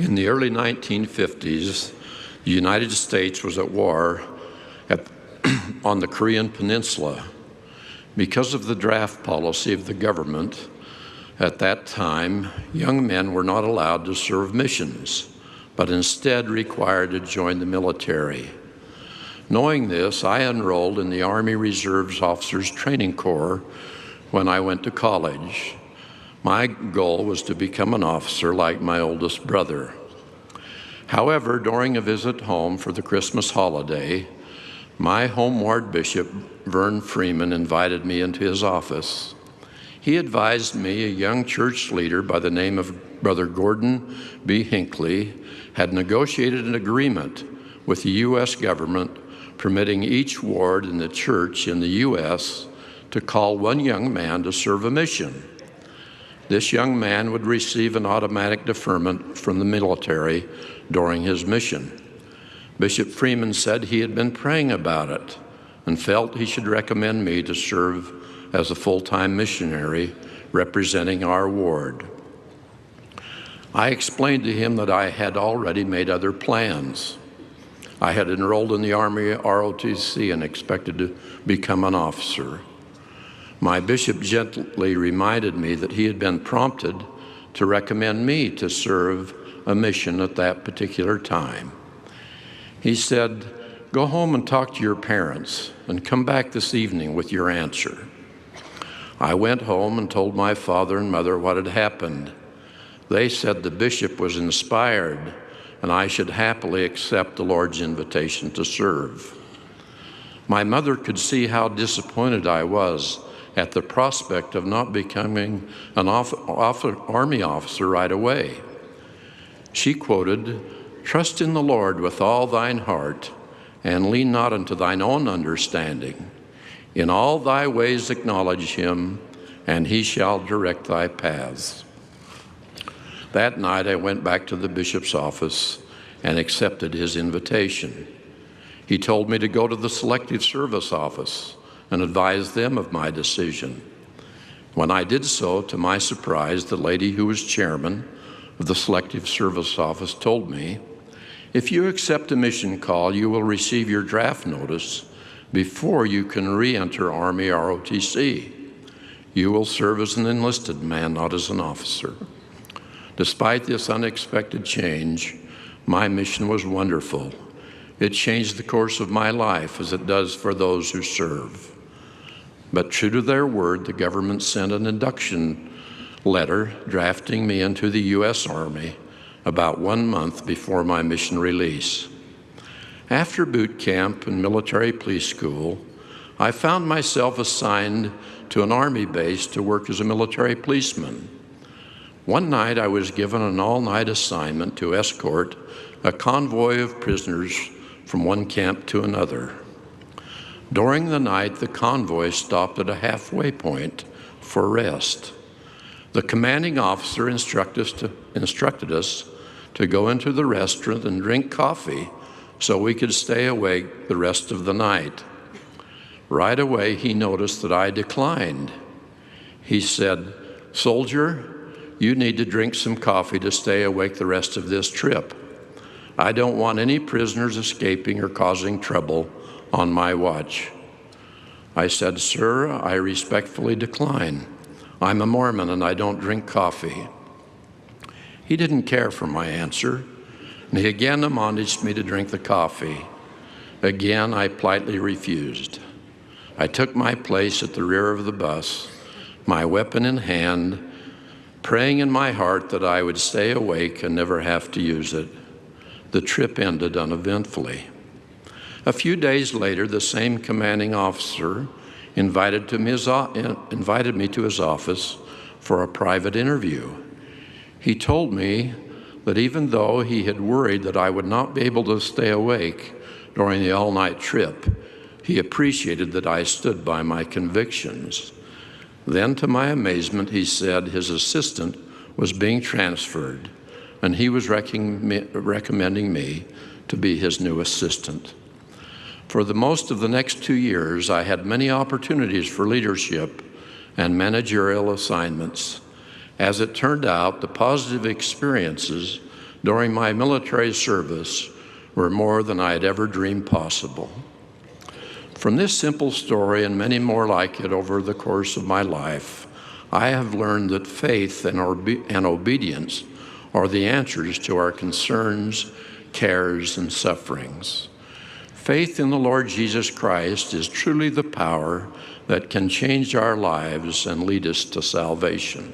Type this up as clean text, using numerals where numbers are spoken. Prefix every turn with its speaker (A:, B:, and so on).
A: In the early 1950s, the United States was at war on the Korean Peninsula. Because of the draft policy of the government, at that time, young men were not allowed to serve missions, but instead required to join the military. Knowing this, I enrolled in the Army Reserve's Officers Training Corps when I went to college. My goal was to become an officer like my oldest brother. However, during a visit home for the Christmas holiday, my home ward bishop, Vern Freeman, invited me into his office. He advised me a young church leader by the name of Brother Gordon B. Hinckley had negotiated an agreement with the U.S. government permitting each ward in the church in the U.S. to call one young man to serve a mission. This young man would receive an automatic deferment from the military during his mission. Bishop Freeman said he had been praying about it and felt he should recommend me to serve as a full-time missionary representing our ward. I explained to him that I had already made other plans. I had enrolled in the Army ROTC and expected to become an officer. My bishop gently reminded me that he had been prompted to recommend me to serve a mission at that particular time. He said, "Go home and talk to your parents and come back this evening with your answer." I went home and told my father and mother what had happened. They said the bishop was inspired and I should happily accept the Lord's invitation to serve. My mother could see how disappointed I was at the prospect of not becoming an Army officer right away. She quoted, "Trust in the Lord with all thine heart, and lean not unto thine own understanding. In all thy ways acknowledge him, and he shall direct thy paths." That night I went back to the bishop's office and accepted his invitation. He told me to go to the Selective Service office and advise them of my decision. When I did so, to my surprise, the lady who was chairman of the Selective Service office told me, "If you accept a mission call, you will receive your draft notice before you can re-enter Army ROTC. You will serve as an enlisted man, not as an officer." Despite this unexpected change, my mission was wonderful. It changed the course of my life as it does for those who serve. But true to their word, the government sent an induction letter drafting me into the U.S. Army about 1 month before my mission release. After boot camp and military police school, I found myself assigned to an Army base to work as a military policeman. One night I was given an all-night assignment to escort a convoy of prisoners from one camp to another. During the night, the convoy stopped at a halfway point for rest. The commanding officer instructed us to go into the restaurant and drink coffee so we could stay awake the rest of the night. Right away, he noticed that I declined. He said, "Soldier, you need to drink some coffee to stay awake the rest of this trip. I don't want any prisoners escaping or causing trouble on my watch." I said, "Sir, I respectfully decline. I'm a Mormon and I don't drink coffee." He didn't care for my answer, and he again admonished me to drink the coffee. Again, I politely refused. I took my place at the rear of the bus, my weapon in hand, praying in my heart that I would stay awake and never have to use it. The trip ended uneventfully. A few days later, the same commanding officer invited me to his office for a private interview. He told me that even though he had worried that I would not be able to stay awake during the all-night trip, he appreciated that I stood by my convictions. Then, to my amazement, he said his assistant was being transferred, and he was recommending me to be his new assistant. For the most of the next 2 years, I had many opportunities for leadership and managerial assignments. As it turned out, the positive experiences during my military service were more than I had ever dreamed possible. From this simple story and many more like it over the course of my life, I have learned that faith and obedience are the answers to our concerns, cares, and sufferings. Faith in the Lord Jesus Christ is truly the power that can change our lives and lead us to salvation.